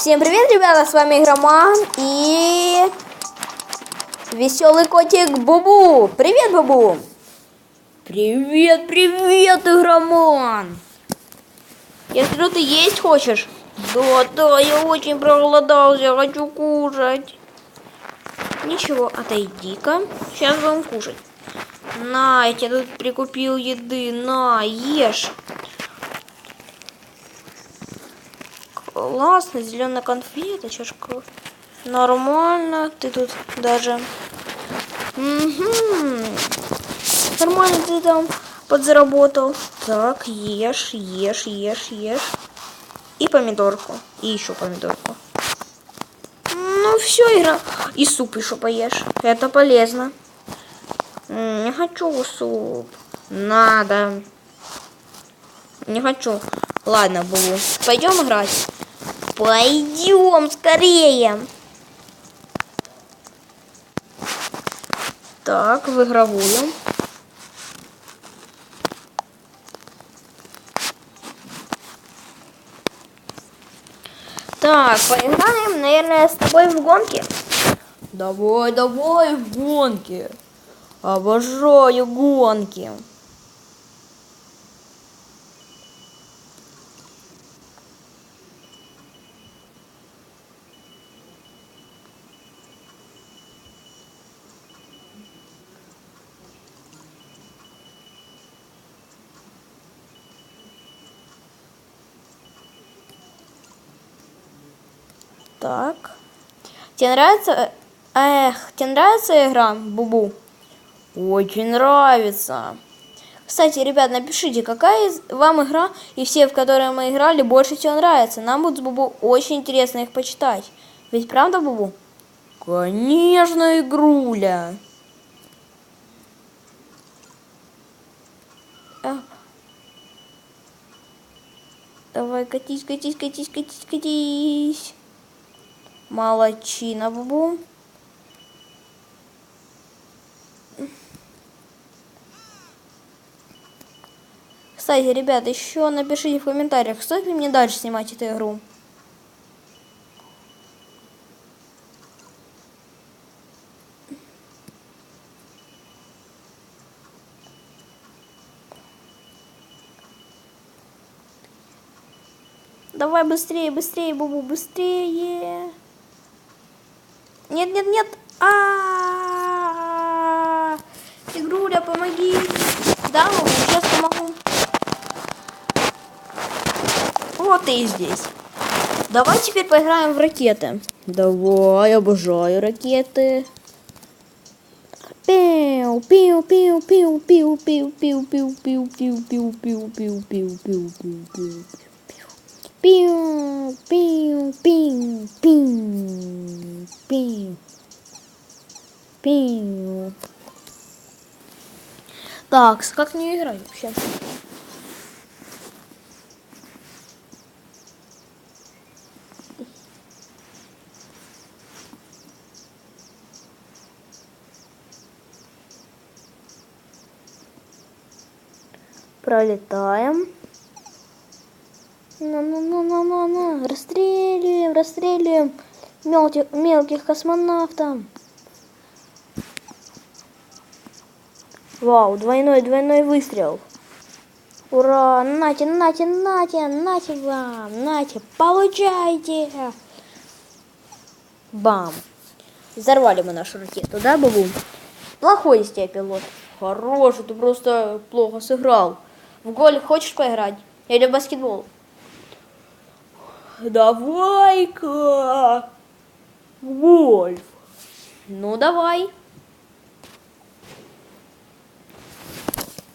Всем привет, ребята, с вами Игроман и веселый котик Бубу. Привет, Бубу. Привет, привет, Игроман. Я смотрю, ты есть хочешь? Да, я очень проголодался, хочу кушать. Ничего, отойди-ка, сейчас будем кушать. На, я тебе тут прикупил еды, на, ешь. Классно, зеленая конфеточка. Нормально, ты тут даже. Нормально ты там подзаработал. Так, ешь. И помидорку. И еще помидорку. Ну все, Ира. И суп еще поешь. Это полезно. Не хочу суп. Надо. Не хочу. Ладно, Бубу. Пойдем играть. Пойдем скорее. Так, в игровую. Так, поиграем, наверное, с тобой в гонки. Давай в гонки. Обожаю гонки. Так. Тебе нравится? Тебе нравится игра, Бубу? Очень нравится. Кстати, ребят, напишите, какая вам игра и все, в которые мы играли, больше всего нравится. Нам будет с Бубу очень интересно их почитать. Ведь правда, Бубу? Конечно, игруля. Давай, катись. Молодчина, Бубу. Кстати, ребят, еще напишите в комментариях, стоит ли мне дальше снимать эту игру. Давай быстрее, Бубу, быстрее. Нет. Игруля, помоги. Да, Бубу, сейчас помогу. Вот ты и здесь. Давай теперь поиграем в ракеты. Давай, обожаю ракеты. Пиу. Так, как не играть вообще? Пролетаем. Расстреливаем мелких космонавтов. Вау, двойной выстрел. Ура! Нате вам, получайте. Бам. Взорвали мы нашу ракету, да, Бубу? Плохой из тебя пилот. Хороший, ты просто плохо сыграл. В гольф хочешь поиграть? Или в баскетбол? Давай-ка в гольф. Ну, давай.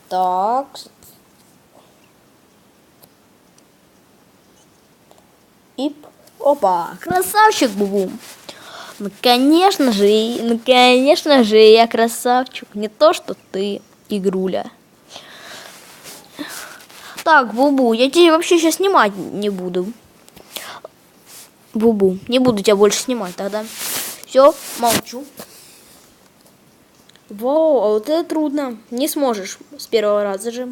Так. И опа, красавчик, Бубу. Ну, конечно же, я красавчик. Не то, что ты, игруля. Так, Бубу, я тебя вообще сейчас снимать не буду. Бубу, не буду тебя больше снимать тогда. Все, молчу. Вау, а вот это трудно. Не сможешь с первого раза же.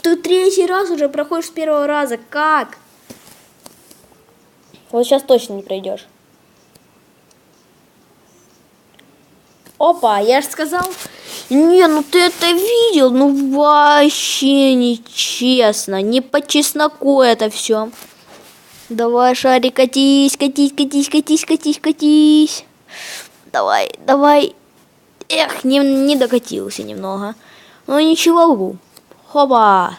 Ты третий раз уже проходишь с первого раза. Как? Вот сейчас точно не пройдешь. Опа, я же сказал. Не, ну ты это видел? Ну вообще нечестно. Не по чесноку это все. Давай, шарик, катись, катись, катись, катись, катись, катись. Давай, давай. Эх, не докатился немного. Ну ничего, Бубу. Хоба.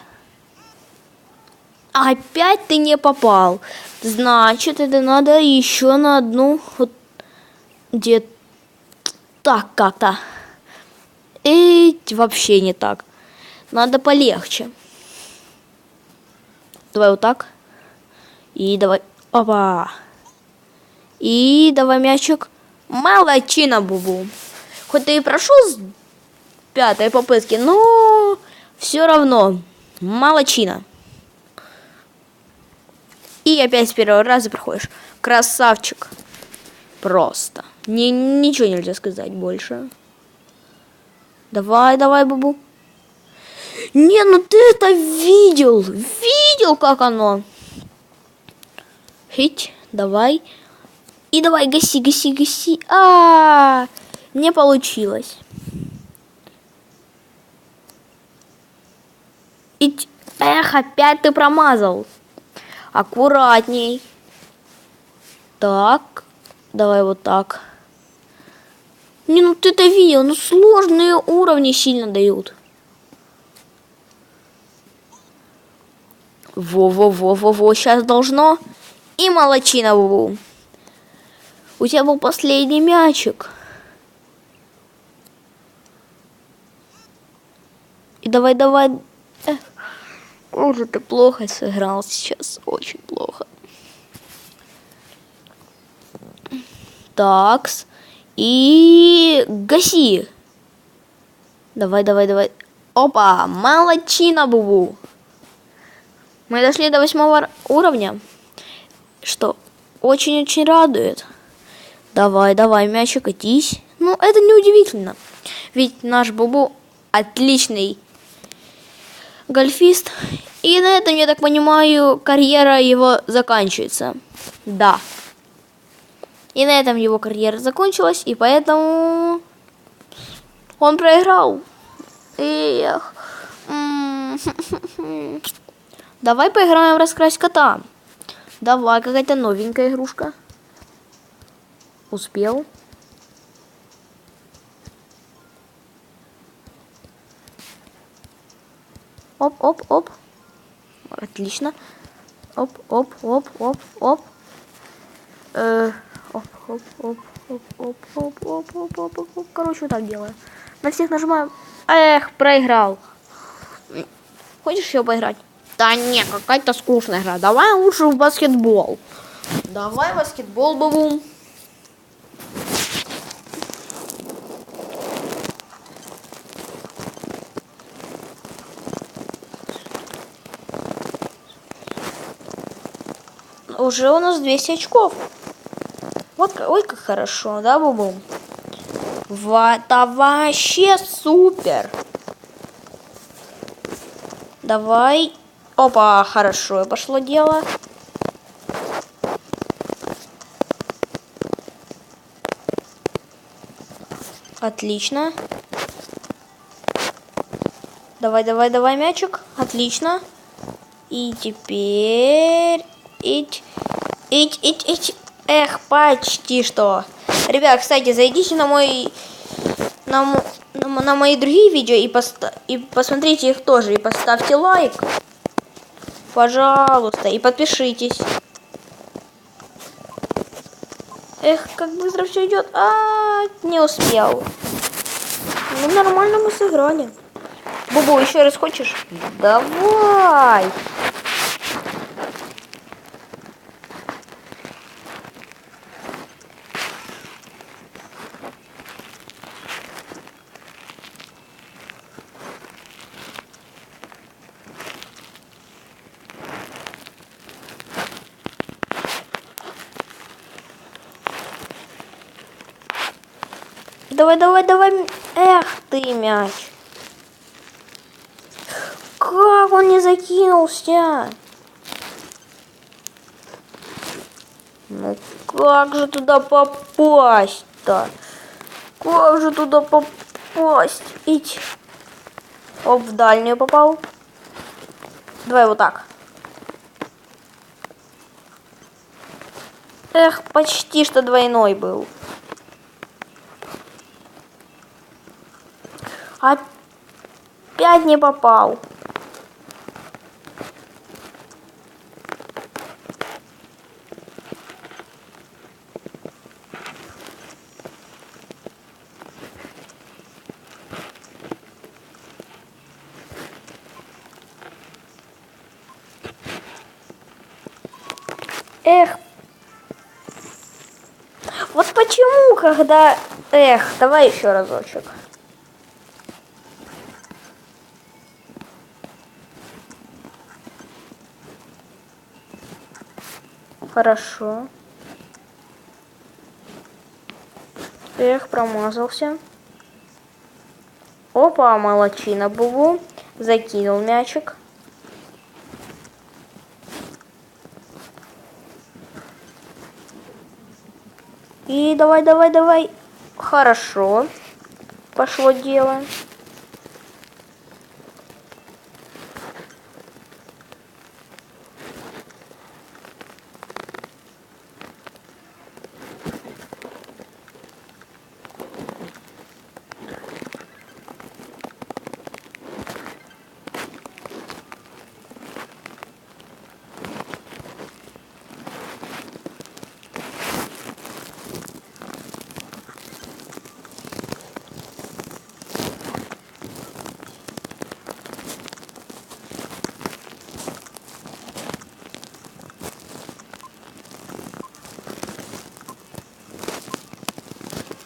Опять ты не попал. Значит, это надо еще на одну. Вот где так как-то. Вообще не так. Надо полегче. Давай вот так. И давай. Опа. И давай мячик. Молодчина, Бубу. Хоть ты и прошел с 5-й попытки, но все равно молодчина. И опять с первого раза проходишь. Красавчик. Просто. Ничего нельзя сказать больше. Давай, давай, Бубу. Не, ну ты это видел. Видел, как оно. Хить, давай. И давай, гаси, гаси, гаси. Не получилось. Эх, опять ты промазал. Аккуратней. Так, давай вот так. Не, ну ты-то видел, ну сложные уровни сильно дают. Во-во-во-во-во, сейчас должно. И молодчина, Бубу. У тебя был последний мячик. И давай, давай. Уже ты плохо сыграл сейчас, очень плохо. Такс. И гаси. Давай, давай, давай. Опа, молодчина, Бубу. Мы дошли до 8-го уровня, что очень-очень радует. Давай, давай, мячик, катись. Ну, это не удивительно. Ведь наш Бубу отличный гольфист. И на этом, я так понимаю, карьера его заканчивается. Да. И на этом его карьера закончилась, и поэтому он проиграл. Эх. Давай поиграем в раскрась кота. Давай, какая-то новенькая игрушка. Успел. Оп, оп, оп. Отлично. Оп, оп, оп, оп, оп. Оп, оп, оп, оп, оп, оп, оп, оп, оп, оп, оп. Короче, вот так делаю. На всех нажимаю. Эх, проиграл. Хочешь еще поиграть? Да не, какая-то скучная игра. Давай лучше в баскетбол. Давай в баскетбол, Бубу. Уже у нас 200 очков. Вот, ой, как хорошо, да, Бубу? Это вообще супер. Давай. Опа, хорошо пошло дело. Отлично. Давай, давай, давай, мячик. Отлично. И теперь... Эх, почти что. Ребят, кстати, зайдите на мой... На мои другие видео и посмотрите их тоже. И поставьте лайк. Пожалуйста. И подпишитесь. Эх, как быстро все идет. Не успел. Ну, нормально мы сыграли. Бубу, еще раз хочешь? Давай. Давай, давай, давай. Эх ты, мяч. Как он не закинулся? Ну как же туда попасть-то? Как же туда попасть? Ить. Оп, в дальнюю попал. Давай вот так. Эх, почти что двойной был. Опять не попал. Эх. Вот почему, когда... Эх, давай еще разочек. Хорошо. Эх, промазался. Опа, молодчина, Бубу. Закинул мячик. И давай, давай, давай. Хорошо. Пошло дело.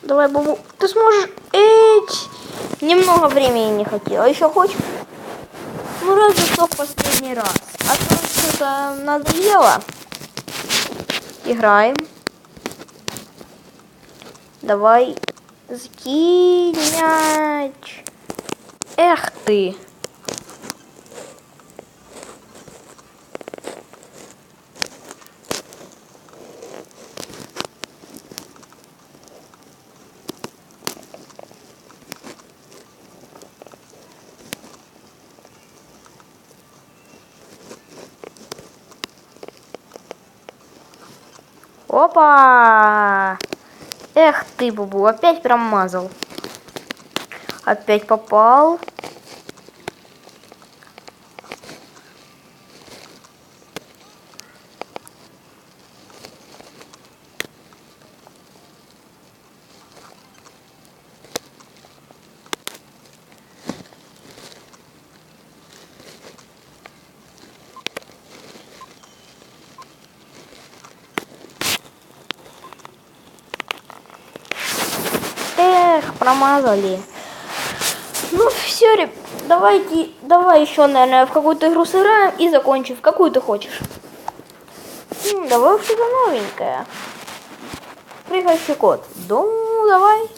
Давай, Бубу, ты сможешь. Эть! Немного времени не хватило. Еще хочешь? Ну, разве что в последний раз. А то что-то надоело. Играем. Давай. Закинь мяч. Эх ты. Опа! Эх ты, Бубу, опять промазал. Опять попал. Эх, промазали. Ну все, давайте, давай еще, наверное, в какую-то игру сыграем и закончим. В какую ты хочешь? Давай что-то новенькое. Прыгающий кот. Ну, давай.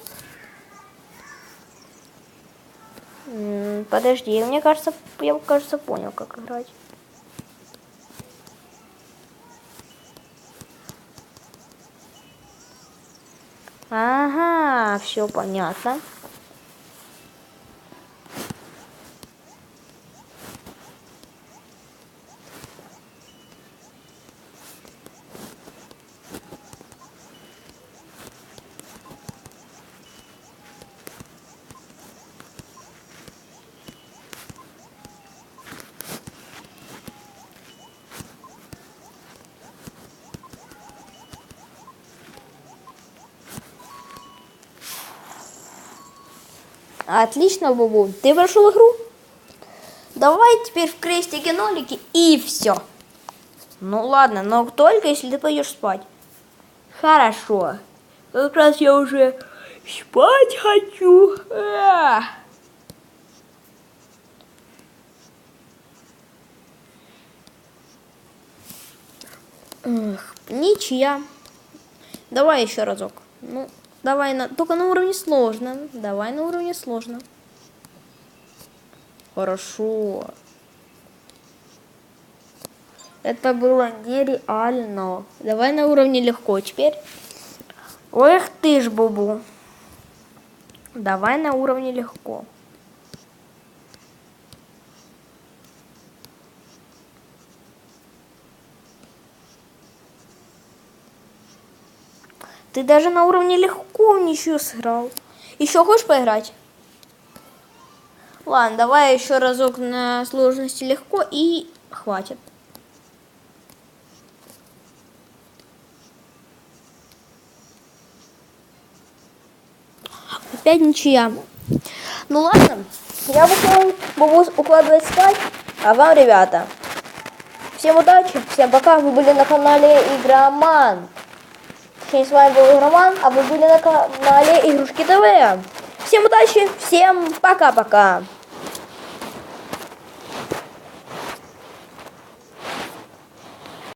Подожди, мне кажется, я, кажется, понял, как играть. Ага, все понятно. Отлично, Бубу. Ты прошел игру? Давай теперь в крестики-нолики и все. Ну ладно, но только если ты пойдешь спать. Хорошо. Как раз я уже спать хочу. Эх, ничья. Давай еще разок. Ну, давай только на уровне сложно. Давай на уровне сложно. Хорошо. Это было нереально. Давай на уровне легко теперь. Ох ты ж, Бубу. Давай на уровне легко. Ты даже на уровне легко ничего сыграл. Еще хочешь поиграть? Ладно, давай еще разок на сложности легко и хватит. Опять ничья. Ну ладно, я буду Бубу укладывать спать, а вам, ребята, всем удачи, всем пока, вы были на канале Игроман. С вами был Игроман, а вы были на канале Игрушки ТВ. Всем удачи, всем пока-пока.